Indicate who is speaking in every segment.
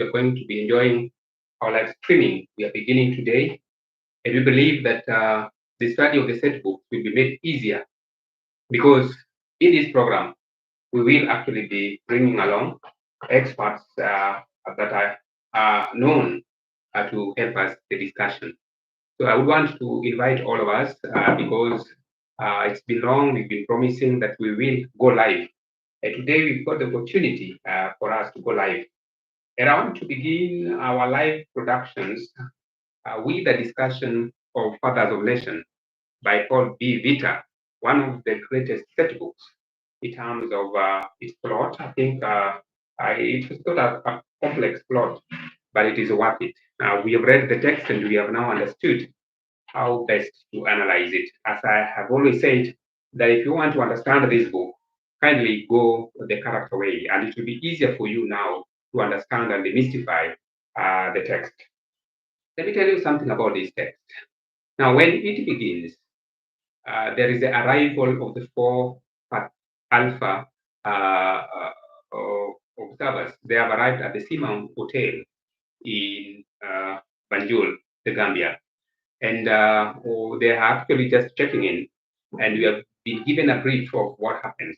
Speaker 1: you're going to be enjoying our live streaming. We are beginning today, and we believe that the study of the set books will be made easier because in this program, we will actually be bringing along experts that are known to help us the discussion. So I would want to invite all of us because it's been long. We've been promising that we will go live. And today we've got the opportunity for us to go live. And I want to begin our live productions with a discussion of Fathers of Nation by Paul B. Vita, one of the greatest set books in terms of its plot. I think it was not a complex plot, but it is worth it. We have read the text and we have now understood how best to analyze it. As I have always said, that if you want to understand this book, kindly go the character way, and it will be easier for you now to understand and demystify the text. Let me tell you something about this text. Now, when it begins, there is the arrival of the four Alpha observers. They have arrived at the Seamount Hotel in Banjul, the Gambia, and they are actually just checking in, and we have been given a brief of what happens.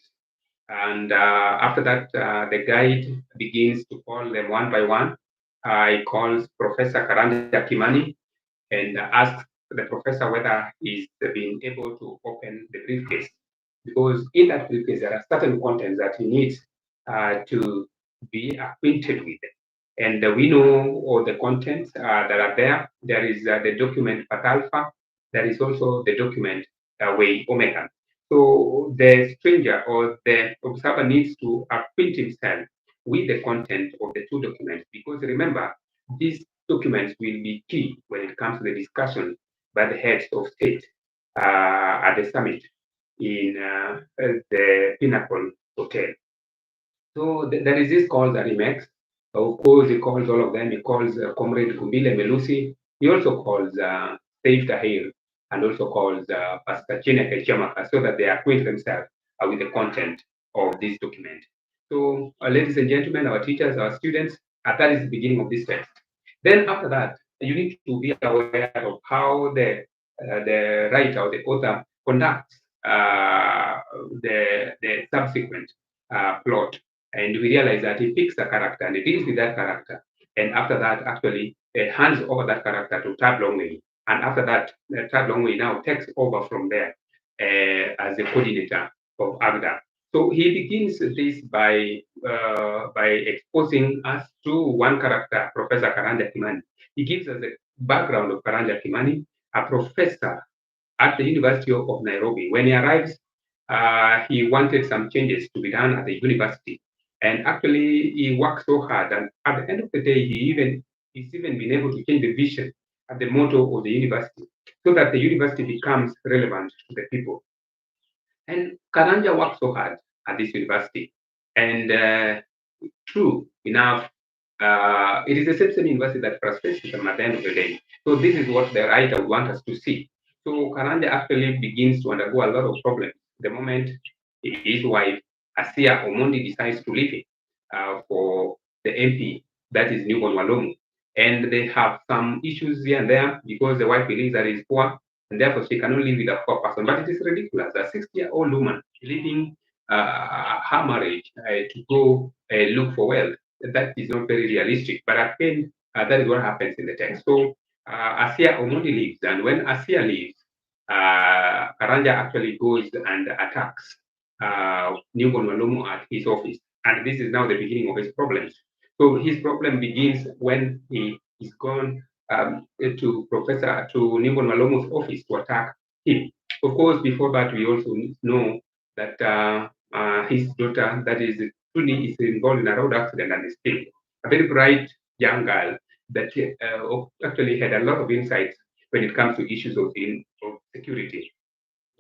Speaker 1: And after that, the guide begins to call them one by one. He calls Professor Karanja Kimani and asks the professor whether he's been able to open the briefcase. Because in that briefcase, there are certain contents that he needs to be acquainted with. And we know all the contents that are there. There is the document Patalfa. There is also the document Way Omega. So the stranger or the observer needs to acquaint himself with the content of the two documents because remember, these documents will be key when it comes to the discussion by the heads of state at the summit in the Pinnacle Hotel. So there is this call that he makes. Of course, he calls all of them. He calls Comrade Kumbile Melusi. He also calls Saif Tahir and also calls Pastor Chineke Chiamaka so that they acquaint themselves with the content of this document. So, ladies and gentlemen, our teachers, our students, that is the beginning of this text. Then after that, you need to be aware of how the writer or the author conducts the subsequent plot. And we realize that he picks a character and he deals with that character. And after that, actually, hands over that character to Tad Longway. And after that, Tad Longway now takes over from there as the coordinator of AGDA. So he begins this by exposing us to one character, Professor Karanja Kimani. He gives us the background of Karanja Kimani, a professor at the University of Nairobi. When he arrives, he wanted some changes to be done at the university. And actually, he worked so hard. And at the end of the day, he's even been able to change the vision and the motto of the university so that the university becomes relevant to the people. And Karanja worked so hard at this university. And true enough, it is the same university that frustrates them at the end of the day. So this is what the writer would want us to see. So Karanja actually begins to undergo a lot of problems the moment his wife, Asia Omondi, decides to leave him for the MP, that is Newborn Walomu. And they have some issues here and there because the wife believes that he's poor and therefore she cannot live with a poor person. But it is ridiculous. A 60-year-old woman leaving her marriage to go look for wealth. That is not very realistic. But again, that is what happens in the text. So Asia Omondi leaves, and when Asia leaves, Karanja actually goes and attacks Newborn Walomu at his office. And this is now the beginning of his problems. So his problem begins when he is gone to Newborn Walomu's office to attack him. Of course, before that, we also know that his daughter, that is Tuni, is involved in a road accident and is killed. A very bright young girl that actually had a lot of insights when it comes to issues of security.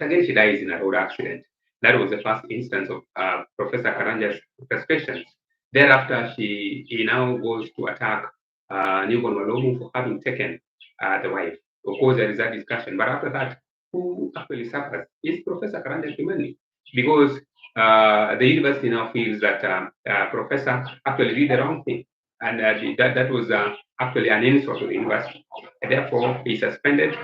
Speaker 1: Again, she dies in a road accident. That was the first instance of Professor Karanja's frustrations. Thereafter, he now goes to attack Newborn Walomu for having taken the wife. Of course, there is that discussion. But after that, who actually suffers is Professor Karanja Kimani, because the university now feels that Professor actually did the wrong thing. and that was actually an insult to the university. And therefore, he's suspended,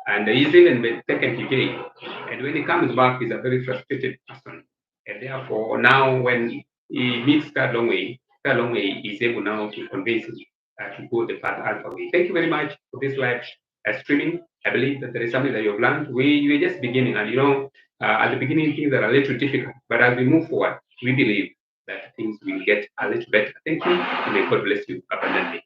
Speaker 1: and he's even been taken to jail. And when he comes back, he's a very frustrated person. And therefore, now when he meets Thad Longway is able now to convince him to go the path Alpha way. Thank you very much for this live streaming. I believe that there is something that you've learned. We are just beginning, and at the beginning things are a little difficult, but as we move forward, we believe that things will get a little better. Thank you, and may God bless you abundantly.